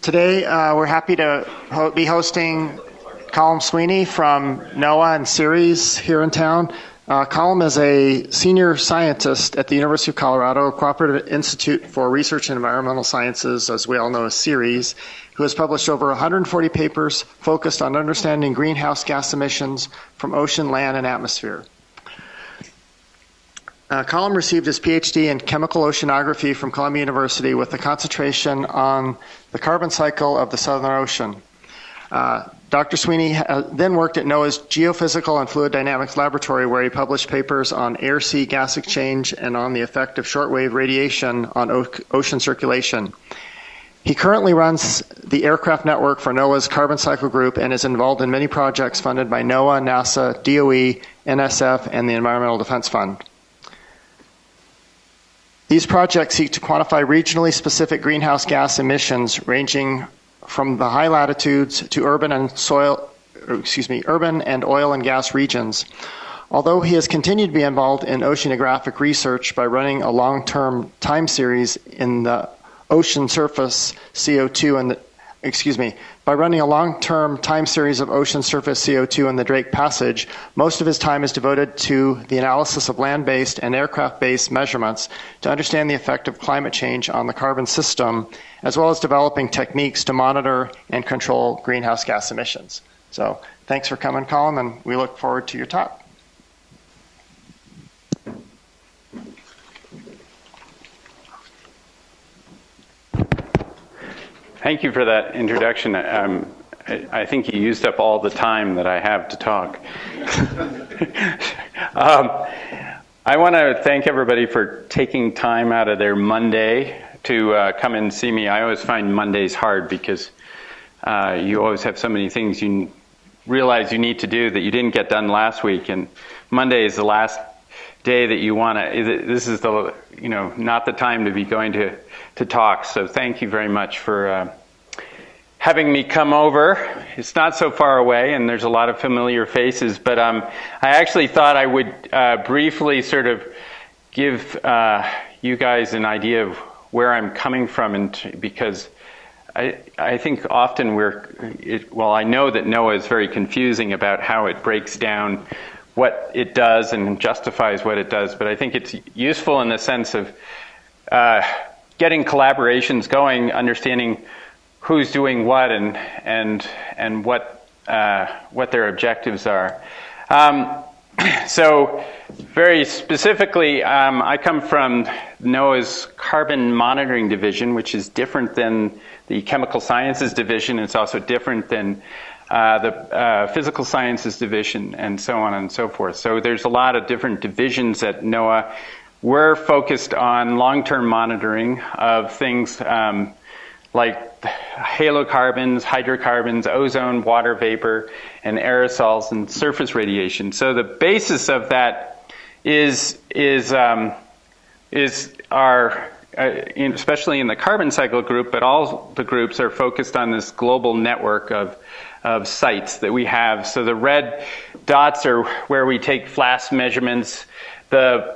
Today, we're happy to be hosting Colm Sweeney from NOAA and CIRES here in town. Colm is a senior scientist at the University of Colorado, Cooperative Institute for Research in Environmental Sciences, as we all know as CIRES, who has published over 140 papers focused on understanding greenhouse gas emissions from ocean, land, and atmosphere. Colm received his PhD in chemical oceanography from Columbia University with a concentration on the carbon cycle of the Southern Ocean. Dr. Sweeney then worked at NOAA's Geophysical and Fluid Dynamics Laboratory, where he published papers on air-sea gas exchange and on the effect of shortwave radiation on ocean circulation. He currently runs the aircraft network for NOAA's Carbon Cycle Group and is involved in many projects funded by NOAA, NASA, DOE, NSF, and the Environmental Defense Fund. These projects seek to quantify regionally specific greenhouse gas emissions ranging from the high latitudes to urban and oil and gas regions. Although he has continued to be involved in oceanographic research by running a long-term time series in the ocean surface CO2 and by running a long-term time series of ocean surface CO2 in the Drake Passage, most of his time is devoted to the analysis of land-based and aircraft-based measurements to understand the effect of climate change on the carbon system, as well as developing techniques to monitor and control greenhouse gas emissions. So thanks for coming, Colm, and we look forward to your talk. Thank you for that introduction. I think you used up all the time that I have to talk. I want to thank everybody for taking time out of their Monday to come and see me. I always find Mondays hard because you always have so many things you realize you need to do that you didn't get done last week, and Monday is the last day that you want to. This is the not the time to be going to talk. So thank you very much for having me come over. It's not so far away, and there's a lot of familiar faces. But I actually thought I would briefly sort of give you guys an idea of where I'm coming from, and because I think often I know that NOAA is very confusing about how it breaks down what it does and justifies what it does, but I think it's useful in the sense of getting collaborations going, understanding who's doing what and what their objectives are. So very specifically, I come from NOAA's Carbon Monitoring Division, which is different than the Chemical Sciences Division. It's also different than the Physical Sciences Division, and so on and so forth. So there's a lot of different divisions at NOAA. We're focused on long-term monitoring of things like halocarbons, hydrocarbons, ozone, water vapor, and aerosols and surface radiation. So the basis of that is our, especially in the carbon cycle group, but all the groups are focused on this global network of sites that we have. So the red dots are where we take flash measurements. The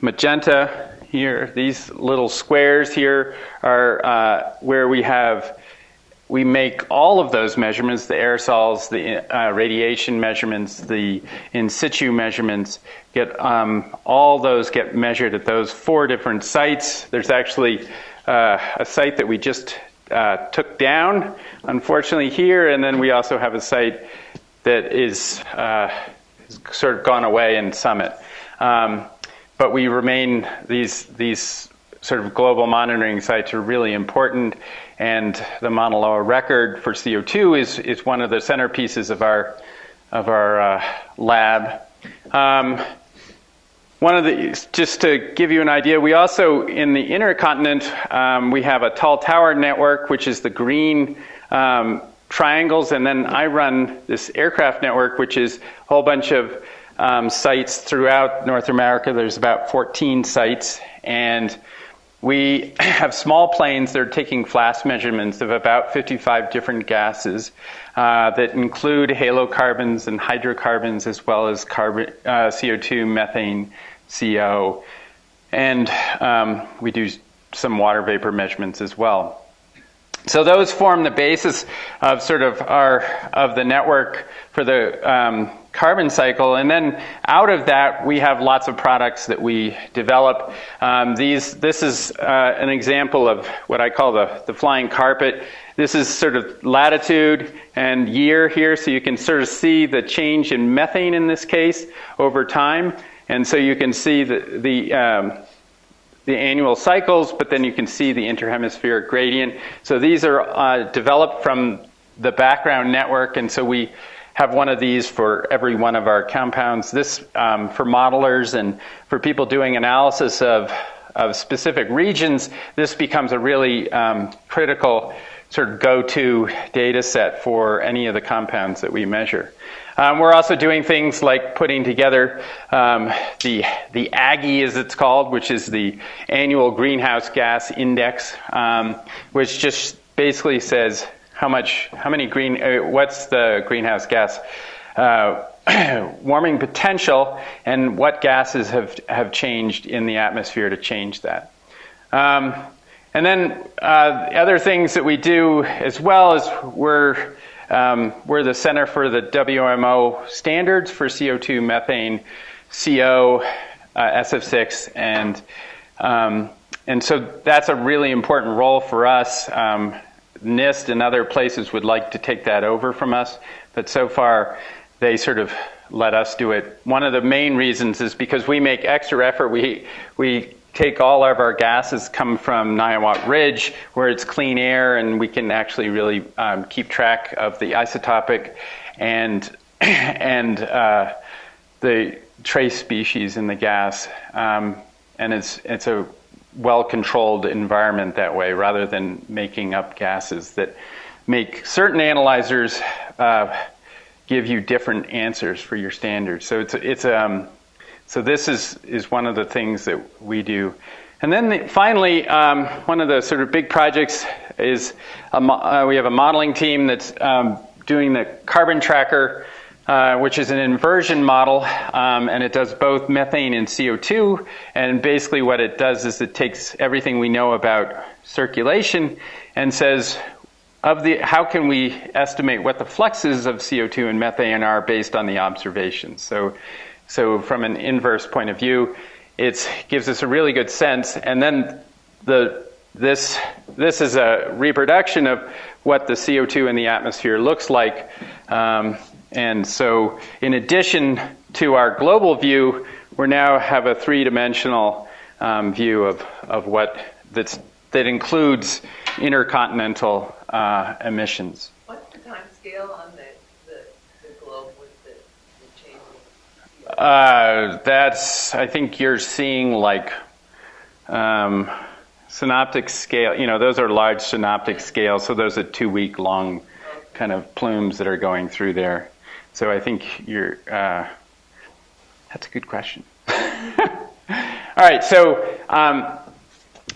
magenta here, these little squares here are where we make all of those measurements, the aerosols, the radiation measurements, the in situ measurements, all those get measured at those 4 different sites. There's actually a site that we just took down, unfortunately, here, and then we also have a site that is sort of gone away in Summit. But we remain, these sort of global monitoring sites are really important, and the Mauna Loa record for CO2 is one of the centerpieces of our lab. Just to give you an idea, we also, in the intercontinent, we have a tall tower network, which is the green triangles, and then I run this aircraft network, which is a whole bunch of sites throughout North America. There's about 14 sites, and we have small planes that are taking flash measurements of about 55 different gases that include halocarbons and hydrocarbons, as well as CO2, methane, CO, and we do some water vapor measurements as well. So those form the basis of sort of the network for the carbon cycle, and then out of that we have lots of products that we develop. This is an example of what I call the flying carpet. This is sort of latitude and year here, so you can sort of see the change in methane in this case over time, and so you can see the annual cycles, but then you can see the interhemispheric gradient. So these are developed from the background network, and so we have one of these for every one of our compounds. This, for modelers and for people doing analysis of specific regions, this becomes a really critical sort of go-to data set for any of the compounds that we measure. We're also doing things like putting together the AGGI, as it's called, which is the Annual Greenhouse Gas Index, which just basically says what's the greenhouse gas warming potential, and what gases have changed in the atmosphere to change that. And then other things that we do as well is we're the Center for the WMO standards for CO2, methane, CO, SF6, and so that's a really important role for us. NIST and other places would like to take that over from us, but so far they sort of let us do it. One of the main reasons is because we make extra effort. We take all of our gases come from Niawat Ridge, where it's clean air, and we can actually really keep track of the isotopic and the trace species in the gas, and it's a well-controlled environment that way, rather than making up gases that make certain analyzers give you different answers for your standards. So so this is one of the things that we do. And then finally, one of the sort of big projects is we have a modeling team that's doing the carbon tracker, which is an inversion model, and it does both methane and CO2. And basically what it does is it takes everything we know about circulation and says, how can we estimate what the fluxes of CO2 and methane are based on the observations? So from an inverse point of view, it gives us a really good sense. And then this is a reproduction of what the CO2 in the atmosphere looks like. And so in addition to our global view, we now have a three-dimensional view of what that includes intercontinental emissions. What's the time scale on the globe with the changing? I think you're seeing like synoptic scale. Those are large synoptic scales, so those are 2-week long kind of plumes that are going through there. So I think that's a good question. All right, so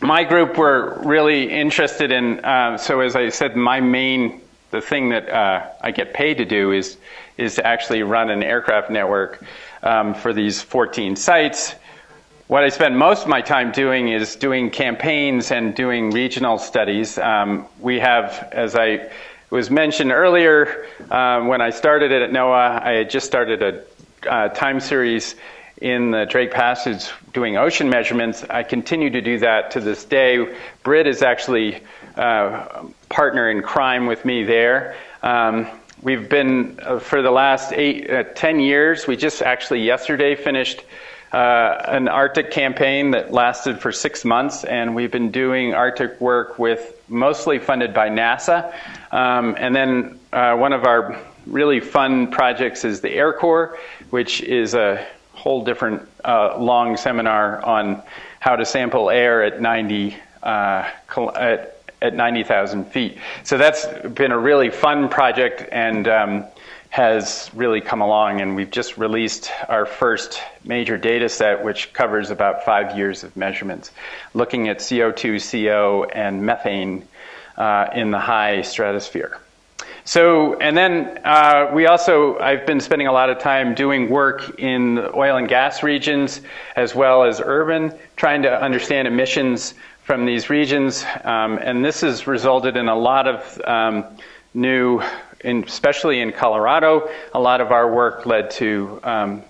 my group were really interested in, so as I said, the thing that I get paid to do is to actually run an aircraft network for these 14 sites. What I spend most of my time doing is doing campaigns and doing regional studies. We have, as I was mentioned earlier, when I started it at NOAA, I had just started a time series in the Drake Passage doing ocean measurements. I continue to do that to this day. Britt is actually partner in crime with me there. We've been, for the last 10 years, we just actually yesterday finished an Arctic campaign that lasted for 6 months, and we've been doing Arctic work mostly funded by NASA. And then one of our really fun projects is the Air Corps, which is a whole different long seminar on how to sample air at 90,000 feet. So that's been a really fun project and has really come along, and we've just released our first major data set, which covers about 5 years of measurements, looking at CO2, CO, and methane in the high stratosphere. So, and then I've been spending a lot of time doing work in the oil and gas regions as well as urban, trying to understand emissions from these regions, and this has resulted in a lot of new, especially in Colorado, a lot of our work led to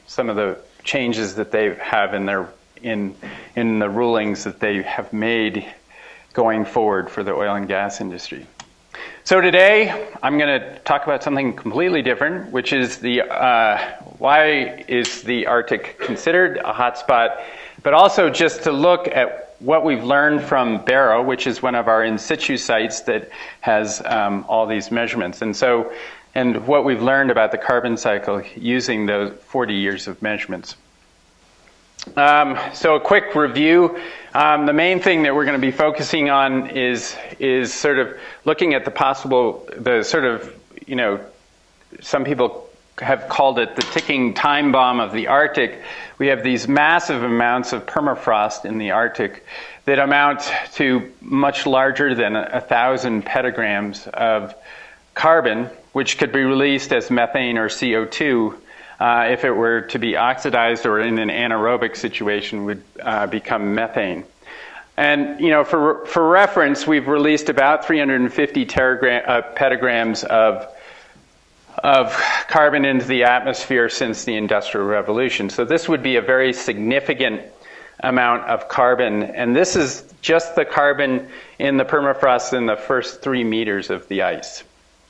some of the changes that they have in the rulings that they have made going forward for the oil and gas industry. So today, I'm going to talk about something completely different, which is why is the Arctic considered a hotspot, but also just to look at what we've learned from Barrow, which is one of our in situ sites that has all these measurements, and what we've learned about the carbon cycle using those 40 years of measurements. So a quick review. The main thing that we're going to be focusing on is sort of looking at some people have called it the ticking time bomb of the Arctic. We have these massive amounts of permafrost in the Arctic that amount to much larger than 1,000 petagrams of carbon, which could be released as methane or CO2 if it were to be oxidized or in an anaerobic situation would become methane. And for reference, we've released about 350 petagrams of carbon into the atmosphere since the Industrial Revolution. So this would be a very significant amount of carbon, and this is just the carbon in the permafrost in the first 3 meters of the ice,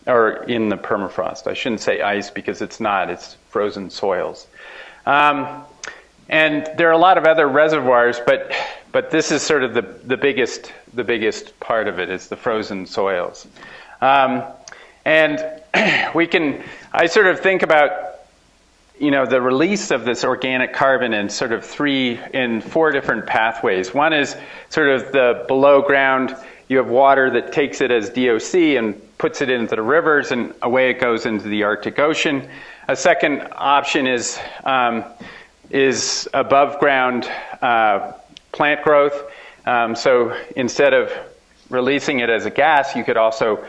or in the permafrost. I shouldn't say ice because it's not, it's frozen soils. And there are a lot of other reservoirs, but this is sort of the biggest part of it is the frozen soils. And I sort of think about, the release of this organic carbon in sort of 4 different pathways. One is sort of the below ground. You have water that takes it as DOC and puts it into the rivers, and away it goes into the Arctic Ocean. A second option is above ground plant growth. So instead of releasing it as a gas, you could also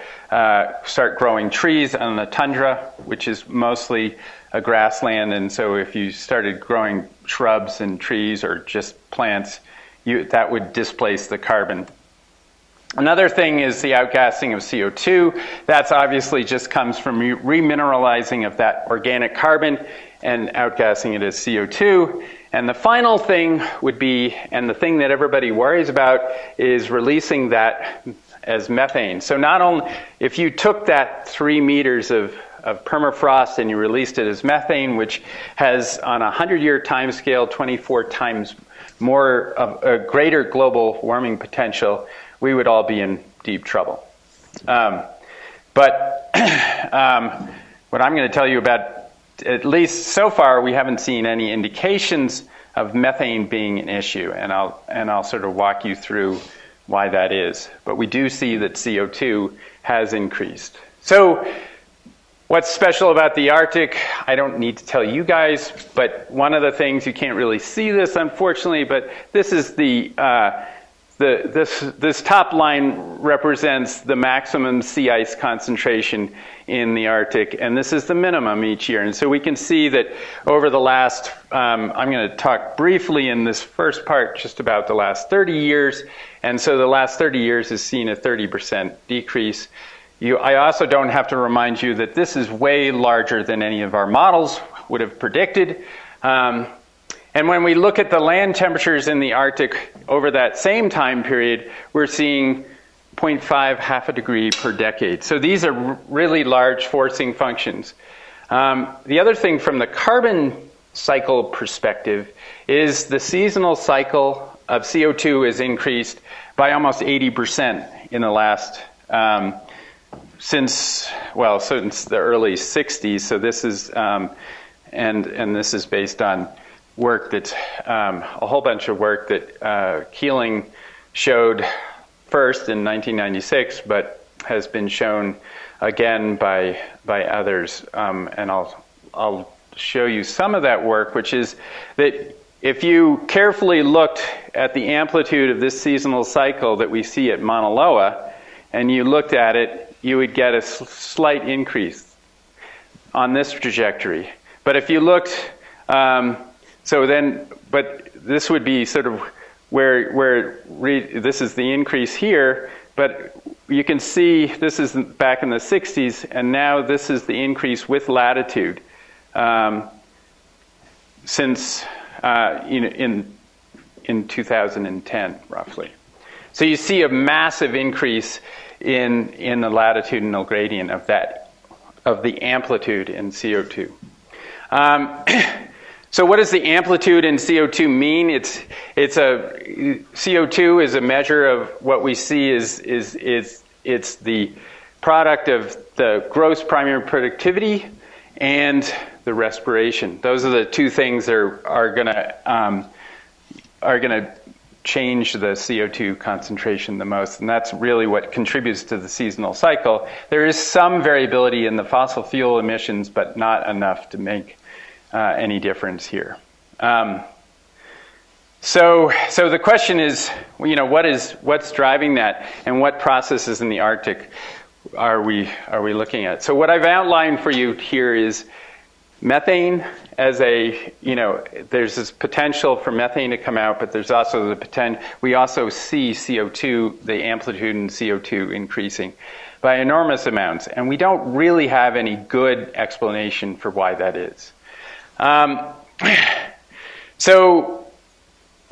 start growing trees on the tundra, which is mostly a grassland. And so if you started growing shrubs and trees or just plants, that would displace the carbon. Another thing is the outgassing of CO2. That's obviously just comes from remineralizing of that organic carbon and outgassing it as CO2. And the final thing would be, and the thing that everybody worries about, is releasing that as methane. So not only, if you took that 3 meters of permafrost and you released it as methane, which has on a 100-year time scale 24 times more of a greater global warming potential, we would all be in deep trouble. But what I'm going to tell you about, at least so far, we haven't seen any indications of methane being an issue, and I'll sort of walk you through why that is. But we do see that CO2 has increased. So what's special about the Arctic? I don't need to tell you guys, but one of the things, you can't really see this, unfortunately, but this is this top line represents the maximum sea ice concentration in the Arctic, and this is the minimum each year. And so we can see that over the last, I'm going to talk briefly in this first part just about the last 30 years. And so the last 30 years has seen a 30% decrease. I also don't have to remind you that this is way larger than any of our models would have predicted. And when we look at the land temperatures in the Arctic over that same time period, we're seeing 0.5, half a degree per decade. So these are really large forcing functions. The other thing from the carbon cycle perspective is the seasonal cycle of CO2 is increased by almost 80% in the last, since the early 60s. So this is, and this is based on work that's a whole bunch of work that Keeling showed first in 1996, but has been shown again by others. And I'll show you some of that work, which is that if you carefully looked at the amplitude of this seasonal cycle that we see at Mauna Loa, and you looked at it, you would get a slight increase on this trajectory. But if you looked, but this would be sort of this is the increase here, but you can see this is back in the 60s, and now this is the increase with latitude since in 2010, roughly. So you see a massive increase in the latitudinal gradient of the amplitude in CO2. So what does the amplitude in CO2 mean? CO2 is a measure of what we see it's the product of the gross primary productivity and the respiration. Those are the two things that are going to change the CO2 concentration the most, and that's really what contributes to the seasonal cycle. There is some variability in the fossil fuel emissions, but not enough to make any difference here. So the question is, what's driving that, and what processes in the Arctic are we looking at? So what I've outlined for you here is methane as there's this potential for methane to come out, but there's also the potential. We also see CO2, the amplitude in CO2 increasing by enormous amounts, and we don't really have any good explanation for why that is. So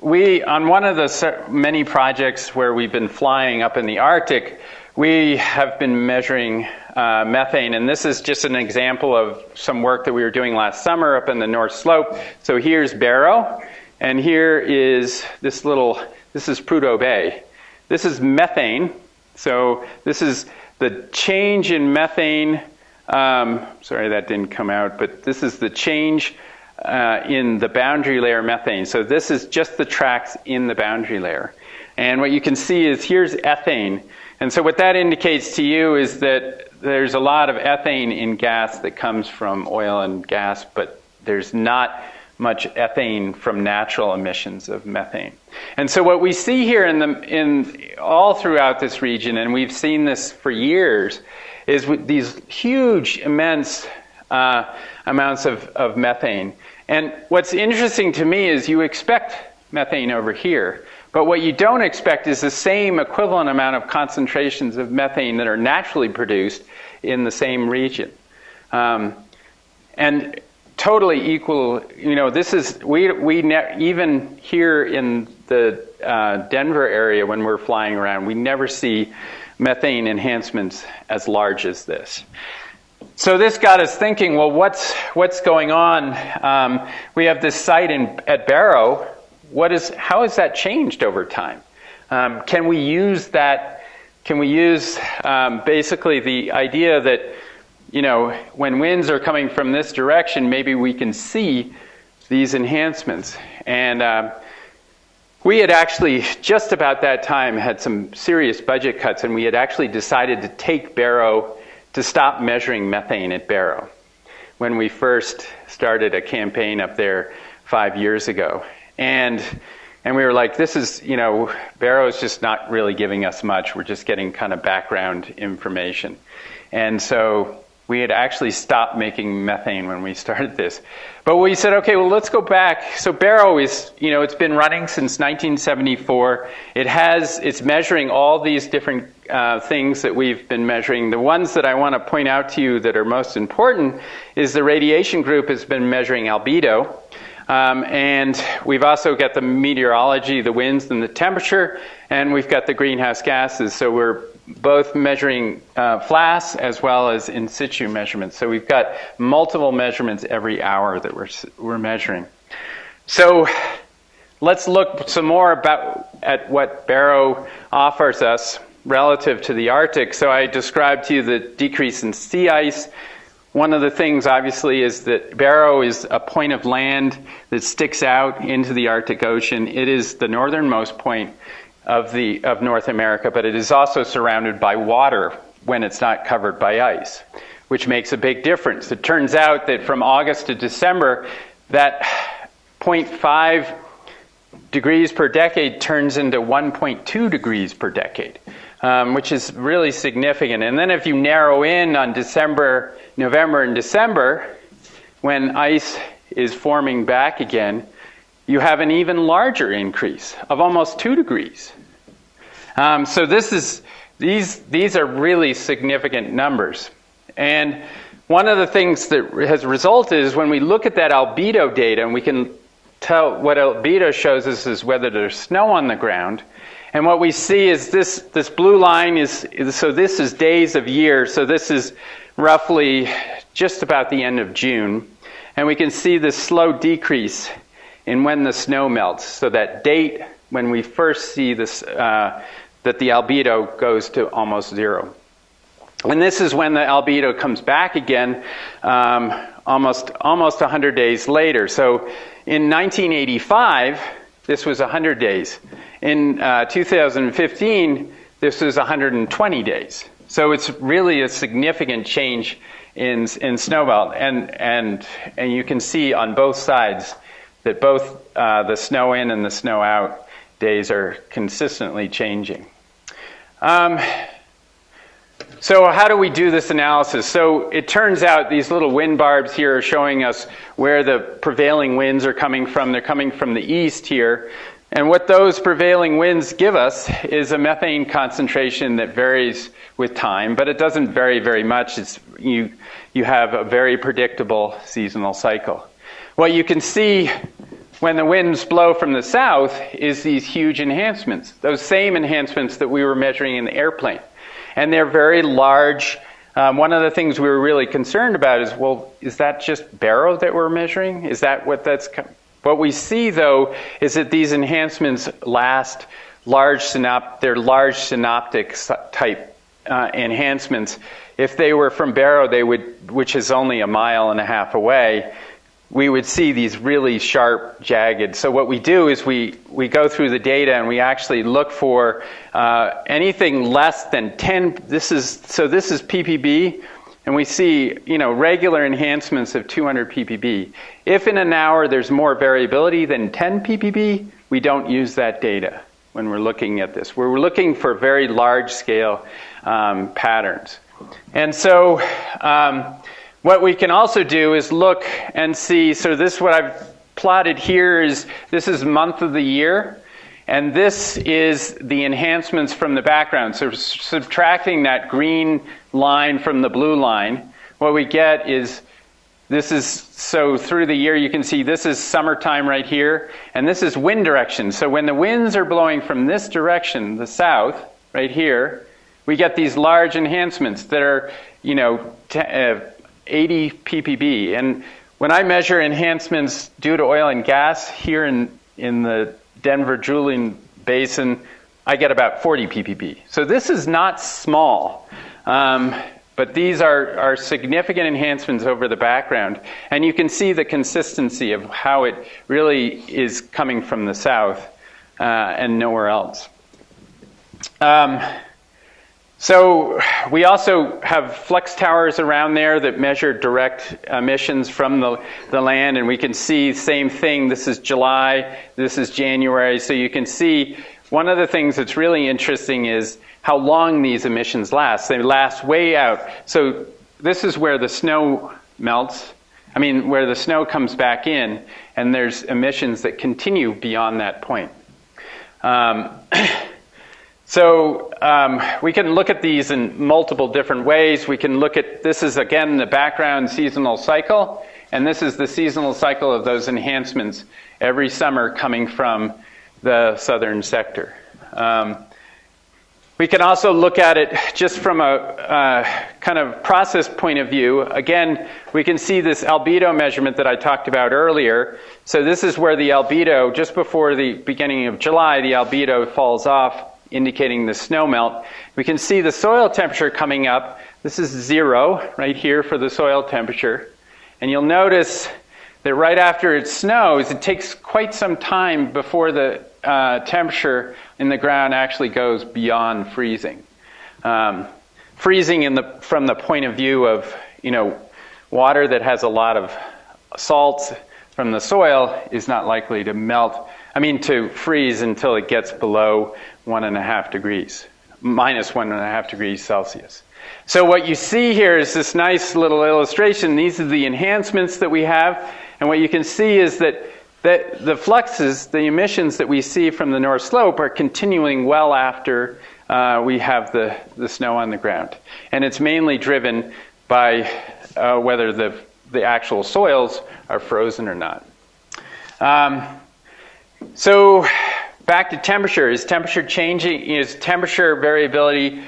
on one of the many projects where we've been flying up in the Arctic, we have been measuring methane, and this is just an example of some work that we were doing last summer up in the North Slope. So here's Barrow, and here is this is Prudhoe Bay. This is methane. So this is the change in methane. Sorry, that didn't come out, but this is the change in the boundary layer methane. So this is just the tracks in the boundary layer. And what you can see is here's ethane. And so what that indicates to you is that there's a lot of ethane in gas that comes from oil and gas, but there's not much ethane from natural emissions of methane. And so what we see here in all throughout this region, and we've seen this for years, is with these huge, immense amounts of methane. And what's interesting to me is you expect methane over here, but what you don't expect is the same equivalent amount of concentrations of methane that are naturally produced in the same region. And totally equal, this is, even here in the Denver area when we're flying around, we never see methane enhancements as large as this. So this got us thinking, well, what's going on? We have this site at Barrow. How has that changed over time? Can we use that? Can we use basically the idea that, when winds are coming from this direction, maybe we can see these enhancements? And we had actually, just about that time, had some serious budget cuts, and we had actually decided to take Barrow, to stop measuring methane at Barrow when we first started a campaign up there 5 years ago. And we were like, this is, Barrow's just not really giving us much. We're just getting kind of background information. And so we had actually stopped making methane when we started this. But we said, okay, well, let's go back. So Barrow is, it's been running since 1974. It's measuring all these different things that we've been measuring. The ones that I want to point out to you that are most important is the radiation group has been measuring albedo. And we've also got the meteorology, the winds and the temperature, and we've got the greenhouse gases. So we're both measuring FLAS as well as in situ measurements. So we've got multiple measurements every hour that we're measuring. So let's look some more at what Barrow offers us relative to the Arctic. So I described to you the decrease in sea ice. One of the things, obviously, is that Barrow is a point of land that sticks out into the Arctic Ocean. It is the northernmost point of North America, but it is also surrounded by water when it's not covered by ice, which makes a big difference. It turns out that from August to December, that 0.5 degrees per decade turns into 1.2 degrees per decade, which is really significant. And then if you narrow in on November and December, when ice is forming back again, you have an even larger increase of almost 2 degrees. So these are really significant numbers. And one of the things that has resulted is when we look at that albedo data, and we can tell what albedo shows us is whether there's snow on the ground. And what we see is this blue line so this is days of year, so this is roughly just about the end of June. And we can see this slow decrease in when the snow melts. So that date when we first see this, that the albedo goes to almost 0. And this is when the albedo comes back again almost 100 days later. So in 1985, this was 100 days. In 2015, this was 120 days. So it's really a significant change in snowmelt. And you can see on both sides that both the snow in and the snow out days are consistently changing. So how do we do this analysis? So it turns out these little wind barbs here are showing us where the prevailing winds are coming from. They're coming from the east here. And what those prevailing winds give us is a methane concentration that varies with time, but it doesn't vary very much. You have a very predictable seasonal cycle. What you can see when the winds blow from the south is these huge enhancements, those same enhancements that we were measuring in the airplane. And they're very large. One of the things we were really concerned about is, well, is that just Barrow that we're measuring? Is that what that's... What we see, though, is that these enhancements last they're large synoptic type enhancements. If they were from Barrow, which is only 1.5 miles away, we would see these really sharp, jagged. So what we do is we go through the data and we actually look for anything less than 10. This is ppb, and we see regular enhancements of 200 ppb. If in an hour there's more variability than 10 ppb, we don't use that data when we're looking at this. We're looking for very large scale patterns. And so what we can also do is look and see, so this what I've plotted here this is month of the year, and this is the enhancements from the background. So subtracting that green line from the blue line, what we get is so through the year you can see this is summertime right here, and this is wind direction. So when the winds are blowing from this direction, the south, right here, we get these large enhancements that are, 80 ppb. And when I measure enhancements due to oil and gas here in the Denver-Julian Basin, I get about 40 ppb. So this is not small, but these are significant enhancements over the background. And you can see the consistency of how it really is coming from the south and nowhere else. So we also have flex towers around there that measure direct emissions from the land, and we can see same thing. This is July, this is January. So you can see one of the things that's really interesting is how long these emissions last. They last way out. So this is where the snow melts, where the snow comes back in, and there's emissions that continue beyond that point. So we can look at these in multiple different ways. We can look at, this is again the background seasonal cycle, and this is the seasonal cycle of those enhancements every summer coming from the southern sector. We can also look at it just from a kind of process point of view. Again, we can see this albedo measurement that I talked about earlier. So this is where the albedo, just before the beginning of July, the albedo falls off, indicating the snow melt. We can see the soil temperature coming up. This is 0 right here for the soil temperature. And you'll notice that right after it snows, it takes quite some time before the temperature in the ground actually goes beyond freezing. Freezing from the point of view of, water that has a lot of salts from the soil is not likely to to freeze until it gets below 1.5 degrees, minus 1.5 degrees Celsius. So what you see here is this nice little illustration. These are the enhancements that we have. And what you can see is that the fluxes, the emissions that we see from the North Slope are continuing well after we have the snow on the ground. And it's mainly driven by whether the actual soils are frozen or not. So back to temperature. Is temperature changing? Is temperature variability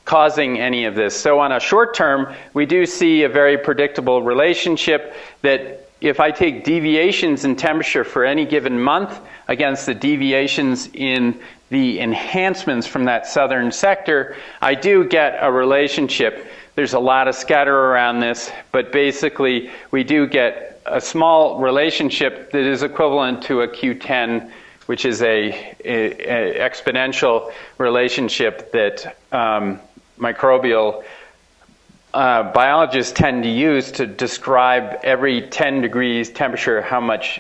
causing any of this? So on a short term, we do see a very predictable relationship that if I take deviations in temperature for any given month against the deviations in the enhancements from that southern sector, I do get a relationship. There's a lot of scatter around this, but basically we do get a small relationship that is equivalent to a Q10, which is a exponential relationship that microbial biologists tend to use to describe every 10 degrees temperature, how much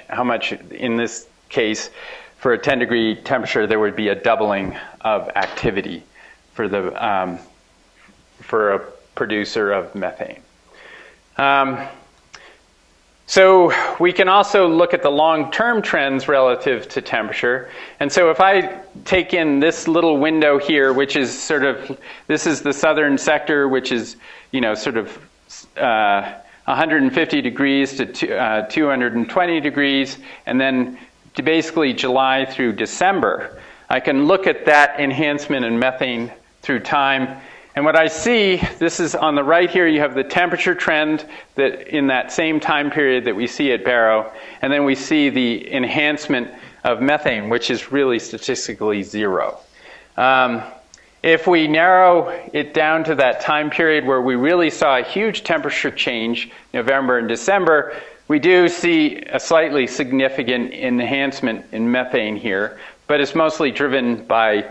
in this case, for a 10 degree temperature, there would be a doubling of activity for a producer of methane. So we can also look at the long-term trends relative to temperature. And so if I take in this little window here, which is this is the southern sector, which is, 150 degrees to 220 degrees, and then to basically July through December, I can look at that enhancement in methane through time. And what I see, this is on the right here, you have the temperature trend that in that same time period that we see at Barrow, and then we see the enhancement of methane, which is really statistically zero. If we narrow it down to that time period where we really saw a huge temperature change, November and December, we do see a slightly significant enhancement in methane here, but it's mostly driven by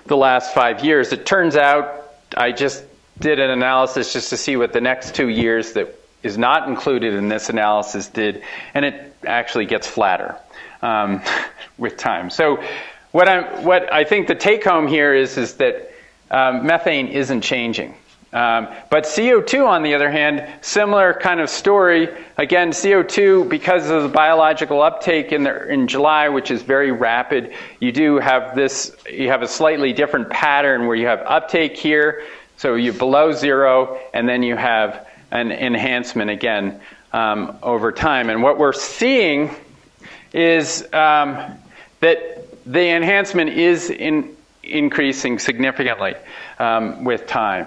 the last 5 years. It turns out, I just did an analysis just to see what the next 2 years that is not included in this analysis did, and it actually gets flatter with time. So what I think the take home here is that methane isn't changing. But CO2, on the other hand, similar kind of story. Again, CO2, because of the biological uptake in July, which is very rapid, you have a slightly different pattern where you have uptake here, so you're below zero, and then you have an enhancement again over time. And what we're seeing is that the enhancement is increasing significantly with time.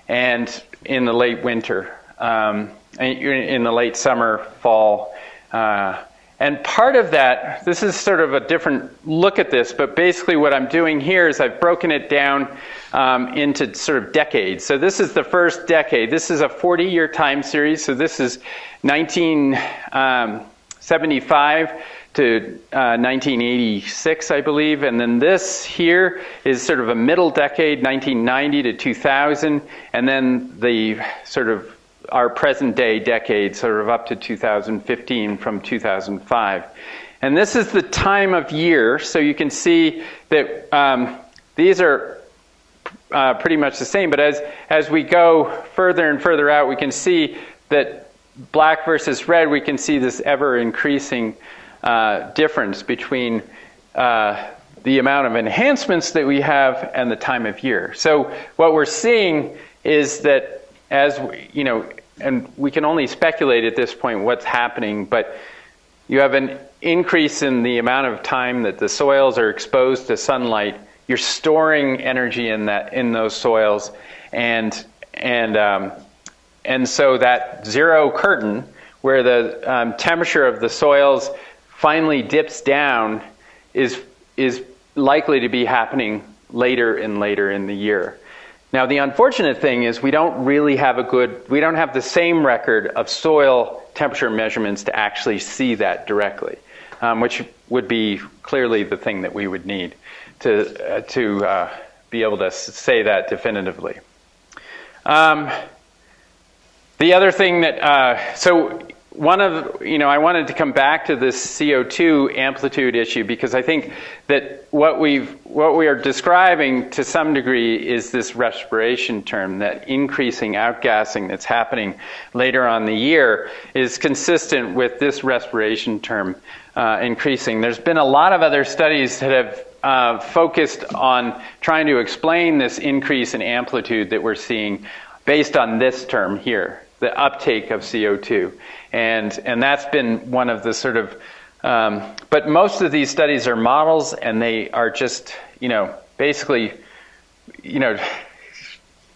And in the late winter, in the late summer, fall. And part of that, this is sort of a different look at this, but basically what I'm doing here is I've broken it down into sort of decades. So this is the first decade. This is a 40-year time series. So this is 1975 to 1986, I believe. And then this here is sort of a middle decade, 1990 to 2000. And then the sort of our present day decade, sort of up to 2015 from 2005. And this is the time of year. So you can see that these are pretty much the same. But as we go further and further out, we can see that black versus red, we can see this ever increasing difference between the amount of enhancements that we have and the time of year. So what we're seeing is that and we can only speculate at this point what's happening, but you have an increase in the amount of time that the soils are exposed to sunlight. You're storing energy in those soils, and so that zero curtain, where the temperature of the soils finally dips down, is likely to be happening later and later in the year. Now, the unfortunate thing is we don't have the same record of soil temperature measurements to actually see that directly, which would be clearly the thing that we would need to be able to say that definitively. The other thing that, I wanted to come back to this CO2 amplitude issue, because I think that what we are describing to some degree is this respiration term, that increasing outgassing that's happening later on the year is consistent with this respiration term increasing. There's been a lot of other studies that have focused on trying to explain this increase in amplitude that we're seeing based on this term here, the uptake of CO2. And that's been one of the sort of, but most of these studies are models, and they are just, basically,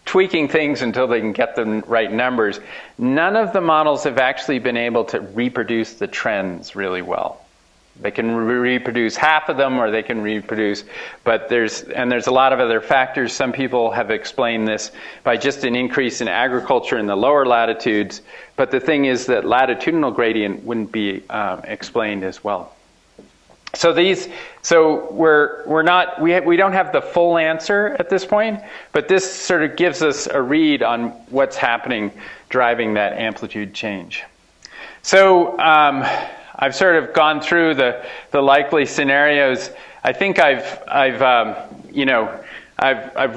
tweaking things until they can get the right numbers. None of the models have actually been able to reproduce the trends really well. They can reproduce half of them, or they can reproduce, but there's a lot of other factors. Some people have explained this by just an increase in agriculture in the lower latitudes, but the thing is that latitudinal gradient wouldn't be explained as well. So we don't have the full answer at this point, but this sort of gives us a read on what's happening driving that amplitude change. So I've sort of gone through the likely scenarios. I think I've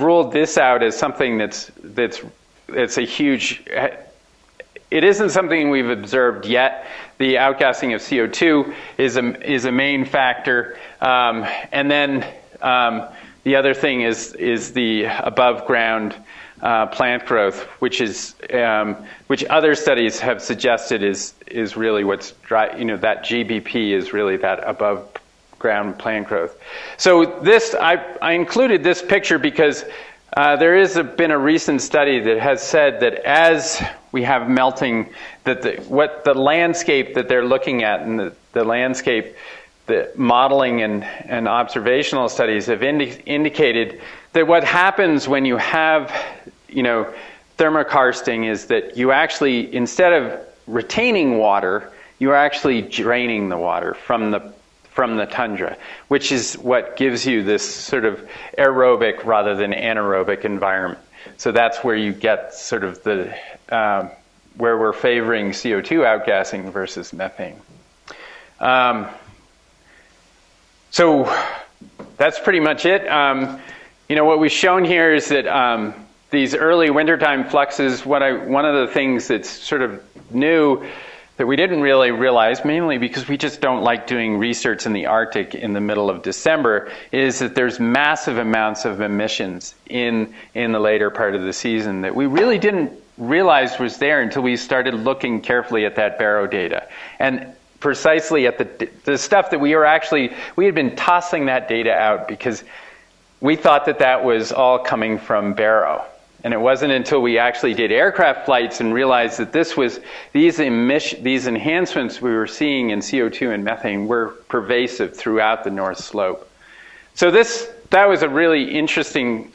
ruled this out as something that's a huge. It isn't something we've observed yet. The outgassing of CO2 is a main factor, and then the other thing is the above ground plant growth, which other studies have suggested is really what's that GBP is really that above ground plant growth. So this I included this picture because there has been a recent study that has said that as we have melting, that what the landscape that they're looking at, and the landscape, the modeling and observational studies have indicated that what happens when you have, thermokarsting is that you actually, instead of retaining water, you are actually draining the water from the tundra, which is what gives you this sort of aerobic rather than anaerobic environment. So that's where you get sort of the where we're favoring CO2 outgassing versus methane. So that's pretty much it. What we've shown here is that these early wintertime fluxes, one of the things that's sort of new that we didn't really realize, mainly because we just don't like doing research in the Arctic in the middle of December, is that there's massive amounts of emissions in the later part of the season that we really didn't realize was there until we started looking carefully at that Barrow data. And precisely at the stuff that we had been tossing that data out because we thought that was all coming from Barrow. And it wasn't until we actually did aircraft flights and realized that these enhancements we were seeing in CO2 and methane were pervasive throughout the North Slope. So that was a really interesting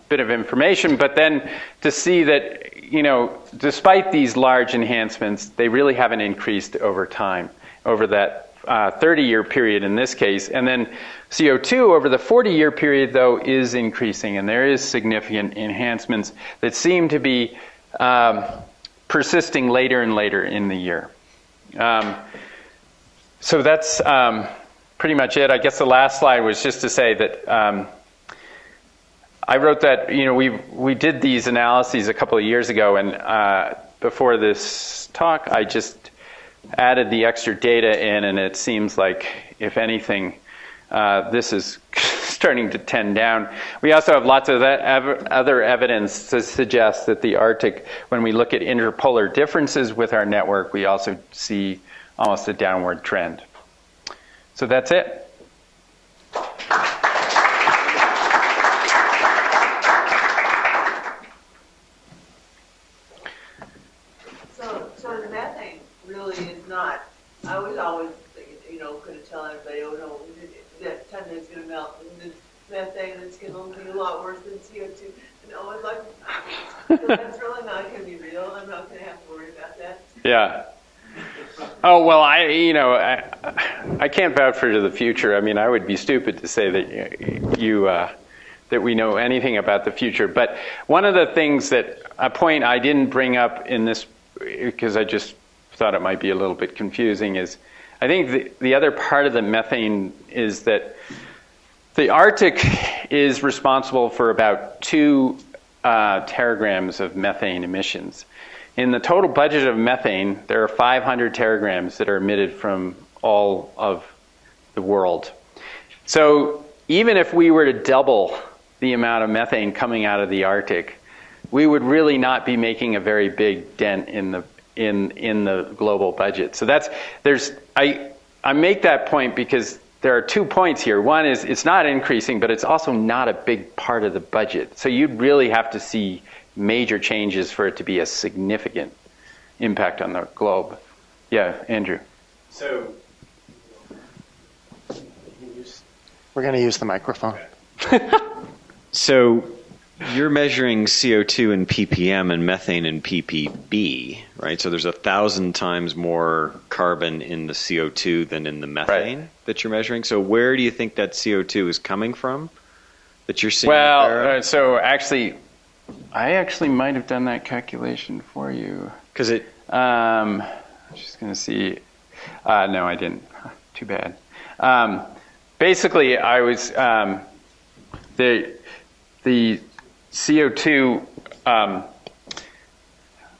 bit of information. But then to see that, despite these large enhancements, they really haven't increased over time, over that 30-year period in this case. And then CO2 over the 40-year period, though, is increasing, and there is significant enhancements that seem to be persisting later and later in the year. So that's pretty much it. I guess the last slide was just to say that I wrote that, we did these analyses a couple of years ago, and before this talk, I just added the extra data in, and it seems like, if anything, this is starting to tend down. We also have lots of other evidence to suggest that the Arctic, when we look at interpolar differences with our network, we also see almost a downward trend. So that's it. So the methane really is not. I was always, going to tell everybody, oh no, that tundra is going to melt, and the methane is going to be a lot worse than CO2. And I was like, so that's really not going to be real. I'm not going to have to worry about that. Yeah. Oh, well, I can't vouch for the future. I mean, I would be stupid to say that that we know anything about the future. But one of the things a point I didn't bring up in this, because I just thought it might be a little bit confusing, is I think the other part of the methane is that the Arctic is responsible for about 2 teragrams of methane emissions. In the total budget of methane, there are 500 teragrams that are emitted from all of the world. So even if we were to double the amount of methane coming out of the Arctic, we would really not be making a very big dent in the global budget. So I make that point because there are 2 points here. One is it's not increasing, but it's also not a big part of the budget. So you'd really have to see major changes for it to be a significant impact on the globe. Yeah, Andrew. So We're going to use the microphone. So you're measuring CO2 in ppm and methane in ppb, right? So there's 1,000 times more carbon in the CO2 than in the methane that you're measuring. So where do you think that CO2 is coming from that you're seeing? Well, so I actually might have done that calculation for you. Because I'm just going to see. No, I didn't. Too bad. Basically, I was the CO2.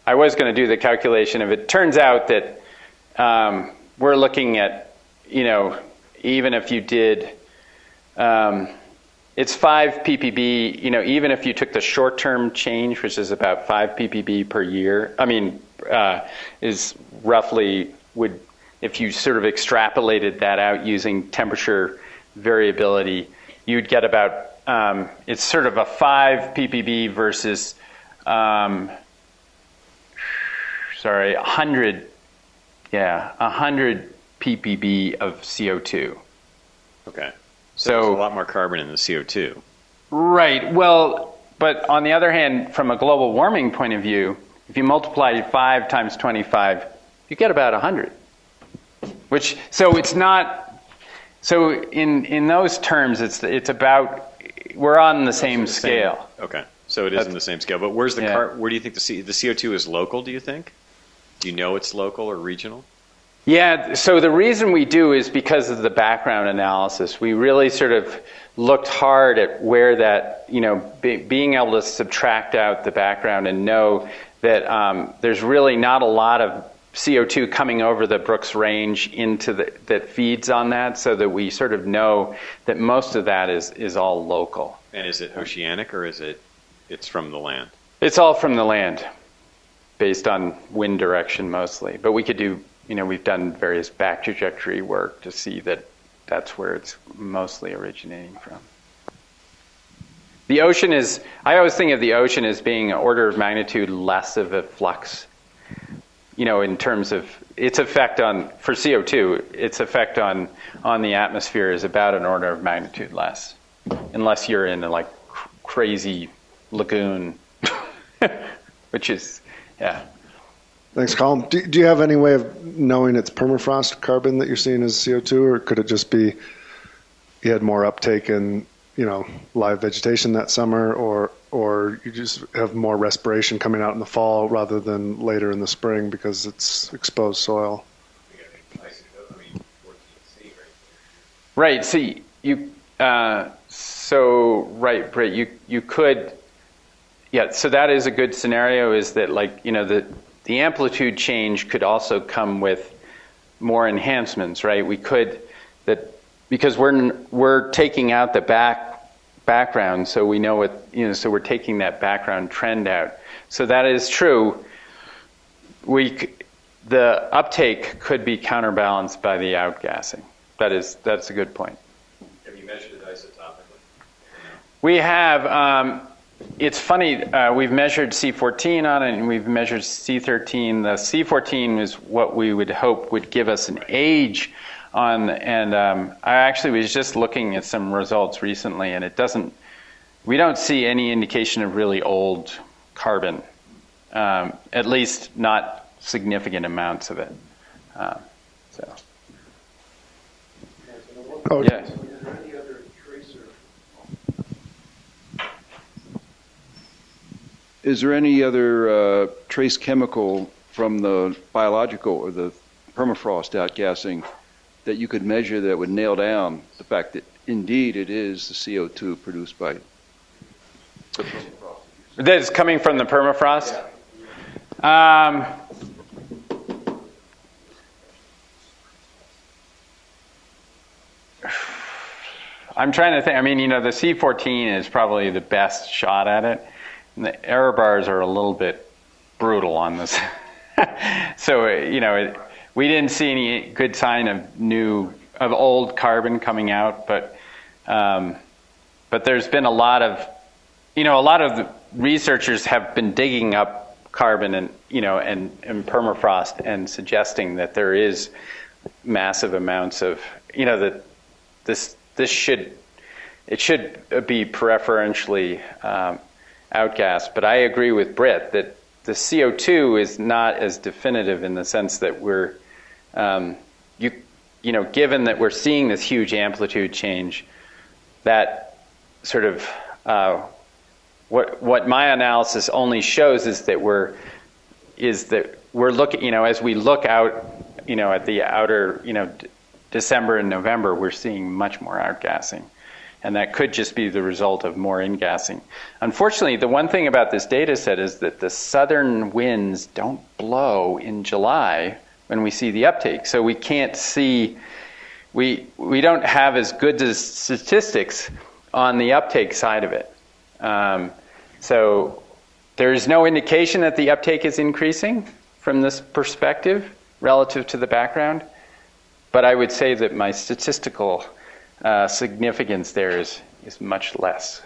I was going to do the calculation of it. Turns out that we're looking at, even if you did, it's 5 ppb. Even if you took the short-term change, which is about 5 ppb per year. Is roughly if you sort of extrapolated that out using temperature variability, you'd get about. It's sort of a 5 ppb versus, 100 ppb of CO2. Okay. So there's a lot more carbon in the CO2. Right. Well, but on the other hand, from a global warming point of view, if you multiply 5 times 25, you get about 100. So it's not. So in those terms, it's about. We're on the same scale. Okay, so it is in the same scale. But where's the where do you think the CO2 is local, do you think? Do you know it's local or regional? Yeah, so the reason we do is because of the background analysis. We really sort of looked hard at where that, being able to subtract out the background and know that there's really not a lot of CO2 coming over the Brooks Range that feeds on that, so that we sort of know that most of that is all local. And is it oceanic or it's from the land? It's all from the land, based on wind direction mostly. But we could do, we've done various back trajectory work to see that that's where it's mostly originating from. The ocean I always think of the ocean as being an order of magnitude less of a flux. In terms of its effect for CO2, its effect on the atmosphere is about an order of magnitude less, unless you're in a crazy lagoon, which is, yeah. Thanks, Colm. Do you have any way of knowing it's permafrost carbon that you're seeing as CO2, or could it just be you had more uptake in live vegetation that summer, or you just have more respiration coming out in the fall rather than later in the spring because it's exposed soil? Right. So Brett, you could, yeah. So that is a good scenario. Is that the amplitude change could also come with more enhancements, right? We could because we're taking out the background, so we know what so we're taking that background trend out. So that is true. The uptake could be counterbalanced by the outgassing. That's a good point. Have you measured it isotopically? We have. It's funny. We've measured C14 on it, and we've measured C13. The C14 is what we would hope would give us an age on. And I actually was just looking at some results recently, and it doesn't. We don't see any indication of really old carbon. At least not significant amounts of it. Oh, yeah. Is there any other trace chemical from the biological or the permafrost outgassing that you could measure that would nail down the fact that indeed it is the CO2 produced by the permafrost? That is coming from the permafrost? Yeah. I'm trying to think. I mean, the C14 is probably the best shot at it. And the error bars are a little bit brutal on this. So, we didn't see any good sign of old carbon coming out, but there's been a lot of the researchers have been digging up carbon and permafrost and suggesting that there is massive amounts of, that this should be preferentially outgassed. But I agree with Britt that the CO2 is not as definitive in the sense that we're, given that we're seeing this huge amplitude change, that sort of what my analysis only shows is that we're looking, as we look out, at the outer, December and November, we're seeing much more outgassing. And that could just be the result of more ingassing. Unfortunately, the one thing about this data set is that the southern winds don't blow in July when we see the uptake. So we can't see, we don't have as good statistics on the uptake side of it. So there's no indication that the uptake is increasing from this perspective relative to the background. But I would say that my statistical significance there is much less.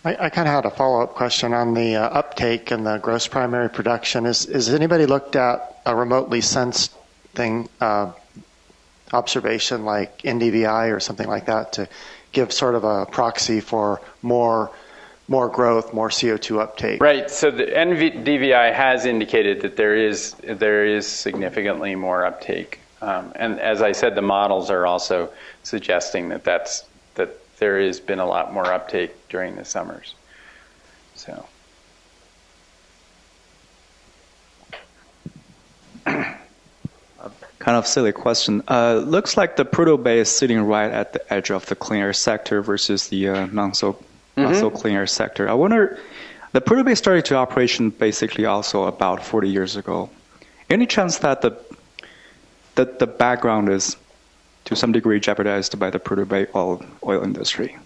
I kind of had a follow-up question on the uptake and the gross primary production. Is anybody looked at a remotely sensed thing, observation like NDVI or something like that to give sort of a proxy for more growth, more CO2 uptake? Right. So the NDVI has indicated that there is significantly more uptake, and as I said, the models are also suggesting that there has been a lot more uptake during the summers. So. Kind of silly question. Looks like the Prudhoe Bay is sitting right at the edge of the clean air sector versus the not so clean air sector. I wonder, the Prudhoe Bay started to operation basically also about 40 years ago. Any chance that the background is to some degree jeopardized by the Prudhoe Bay oil industry?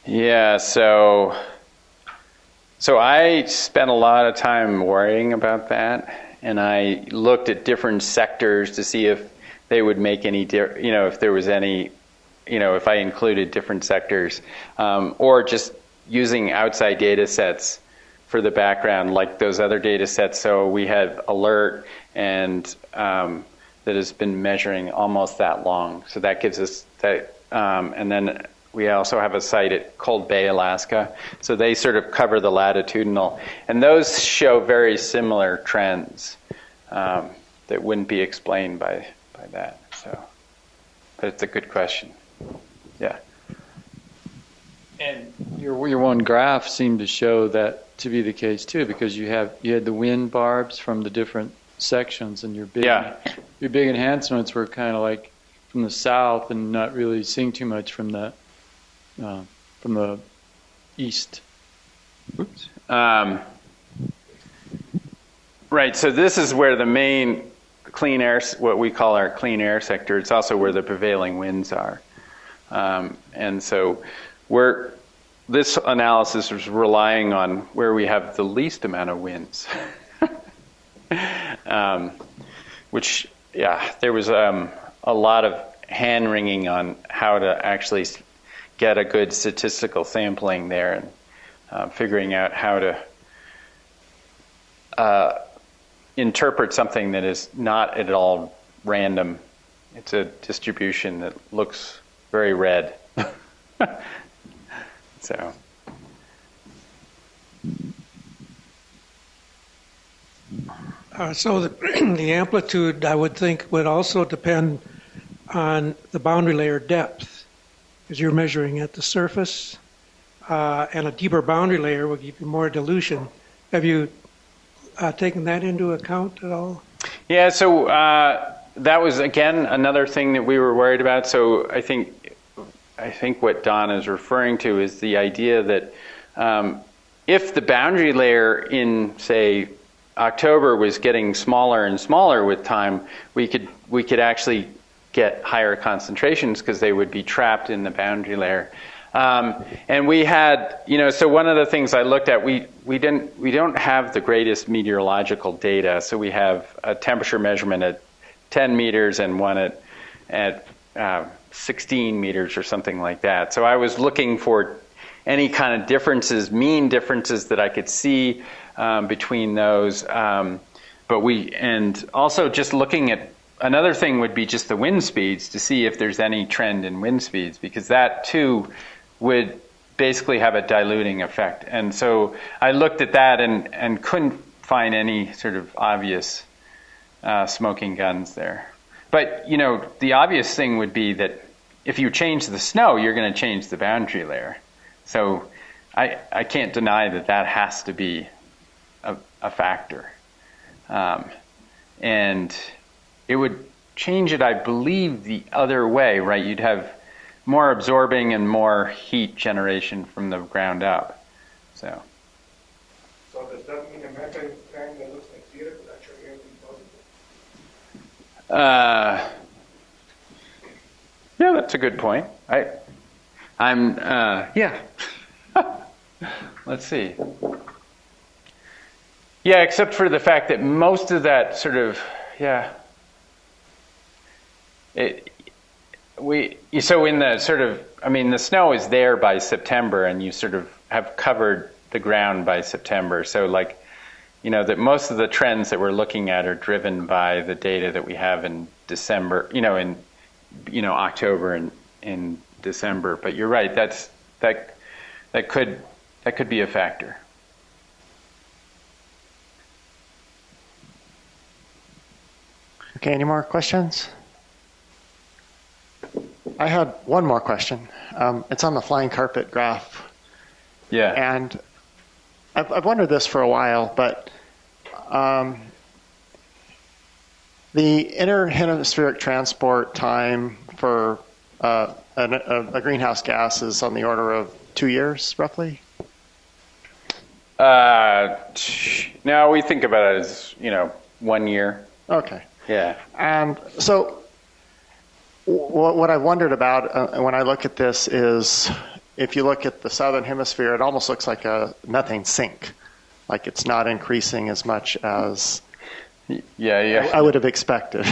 Yeah, so I spent a lot of time worrying about that. And I looked at different sectors to see if they would make any, if there was any, if I included different sectors, or just using outside data sets for the background, like those other data sets. So we have ALERT and that has been measuring almost that long. So that gives us that, and then we also have a site at Cold Bay, Alaska. So they sort of cover the latitudinal. And those show very similar trends that wouldn't be explained by that. So, but it's a good question. Yeah. And your one graph seemed to show that to be the case too, because you had the wind barbs from the different sections, and your big enhancements were kind of like from the south and not really seeing too much from the east. Oops. Right. So this is where the main clean air, what we call our clean air sector. It's also where the prevailing winds are, and so this analysis is relying on where we have the least amount of winds. Which, there was a lot of hand-wringing on how to actually get a good statistical sampling there, and figuring out how to interpret something that is not at all random. It's a distribution that looks very red. So. So the amplitude, I would think, would also depend on the boundary layer depth, because you're measuring at the surface, and a deeper boundary layer will give you more dilution. Have you taken that into account at all? Yeah, so that was, again, another thing that we were worried about. So I think what Don is referring to is the idea that if the boundary layer in, say, October was getting smaller and smaller with time, we could actually get higher concentrations because they would be trapped in the boundary layer. And we had, so one of the things I looked at, we don't have the greatest meteorological data. So we have a temperature measurement at 10 meters and one at 16 meters or something like that. So I was looking for any kind of differences, mean differences that I could see between those. And also just looking at, another thing would be just the wind speeds to see if there's any trend in wind speeds, because that too would basically have a diluting effect. And so I looked at that and couldn't find any sort of obvious smoking guns there. But, the obvious thing would be that if you change the snow, you're going to change the boundary layer. So I can't deny that has to be a factor. And it would change it, I believe, the other way, right? You'd have more absorbing and more heat generation from the ground up. So does that mean a methane tank that looks like theater could actually be positive? Yeah, that's a good point. Yeah. Let's see. Yeah, except for the fact that most of that sort of, so in the sort of, the snow is there by September, and you sort of have covered the ground by September. So that most of the trends that we're looking at are driven by the data that we have in December, in October and in December. But you're right, that could be a factor. Okay, any more questions? I had one more question. It's on the flying carpet graph. Yeah. And I've wondered this for a while, but the interhemispheric transport time for a greenhouse gas is on the order of 2 years, roughly? No, we think about it as, 1 year. Okay. Yeah. And so what I wondered about when I look at this is, if you look at the southern hemisphere, it almost looks like a methane sink, like it's not increasing as much as I would have expected.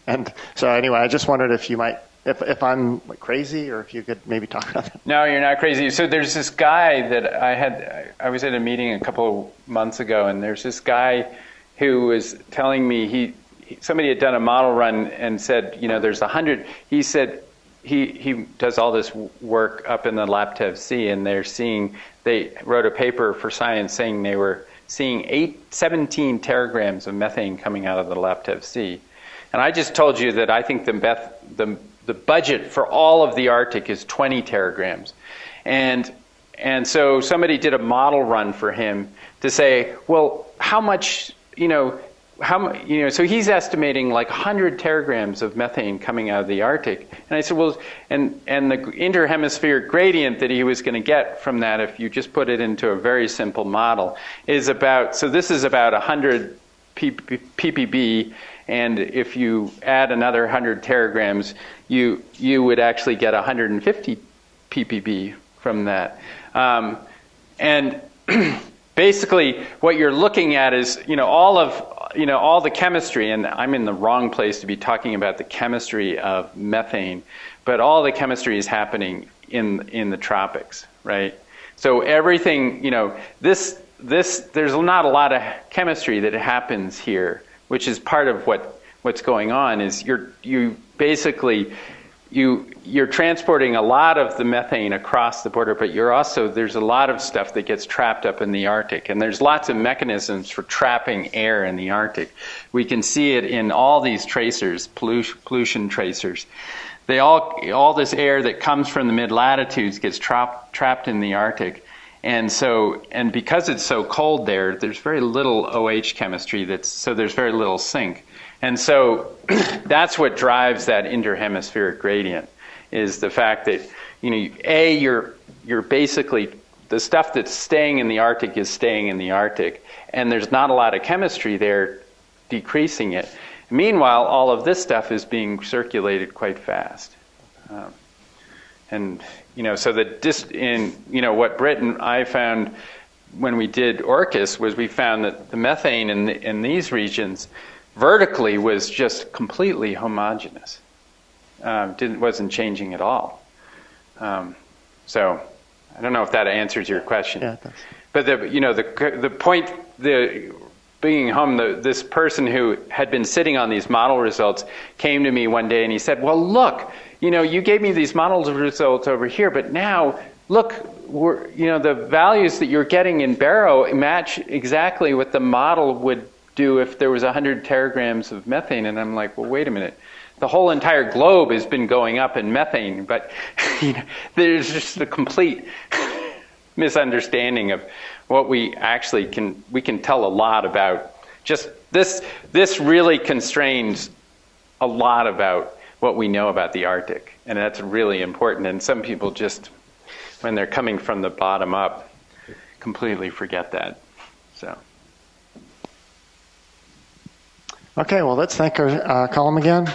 And so anyway, I just wondered if you might, if I'm crazy, or if you could maybe talk about that. No, you're not crazy. So there's this guy that I was at a meeting a couple of months ago, and there's this guy who was telling me somebody had done a model run and said, there's 100. He said he does all this work up in the Laptev Sea, and they wrote a paper for Science saying they were seeing 17 teragrams of methane coming out of the Laptev Sea. And I just told you that I think the budget for all of the Arctic is 20 teragrams. And so somebody did a model run for him to say, well, how much, so he's estimating like 100 teragrams of methane coming out of the Arctic. And I said, well, and the interhemispheric gradient that he was going to get from that, if you just put it into a very simple model, is about, so this is about 100 ppb, and if you add another 100 teragrams, you would actually get 150 ppb from that. And basically what you're looking at is, all the chemistry, and I'm in the wrong place to be talking about the chemistry of methane, but all the chemistry is happening in the tropics, right? So everything, there's not a lot of chemistry that happens here, which is part of what's going on. Is you're transporting a lot of the methane across the border, but there's a lot of stuff that gets trapped up in the Arctic, and there's lots of mechanisms for trapping air in the Arctic. We can see it in all these tracers, pollution tracers. All this air that comes from the mid-latitudes gets trapped in the Arctic, and because it's so cold there's very little OH chemistry, so there's very little sink. And so that's what drives that interhemispheric gradient, is the fact that, you're basically, the stuff that's staying in the Arctic is staying in the Arctic, and there's not a lot of chemistry there decreasing it. Meanwhile, all of this stuff is being circulated quite fast. And, so what Britt and I found when we did Orcus was we found that the methane in these regions vertically was just completely homogeneous. Wasn't changing at all. So I don't know if that answers your question. Yeah, it does. But the point, being home, this person who had been sitting on these model results came to me one day and he said, well, look, you gave me these model results over here, but now look, the values that you're getting in Barrow match exactly what the model would do if there was 100 teragrams of methane. And I'm like, well, wait a minute. The whole entire globe has been going up in methane, but there's just a complete misunderstanding of what we actually we can tell a lot about. Just this really constrains a lot about what we know about the Arctic, and that's really important. And some people just, when they're coming from the bottom up, completely forget that. So. Okay, well, let's thank our Colm again.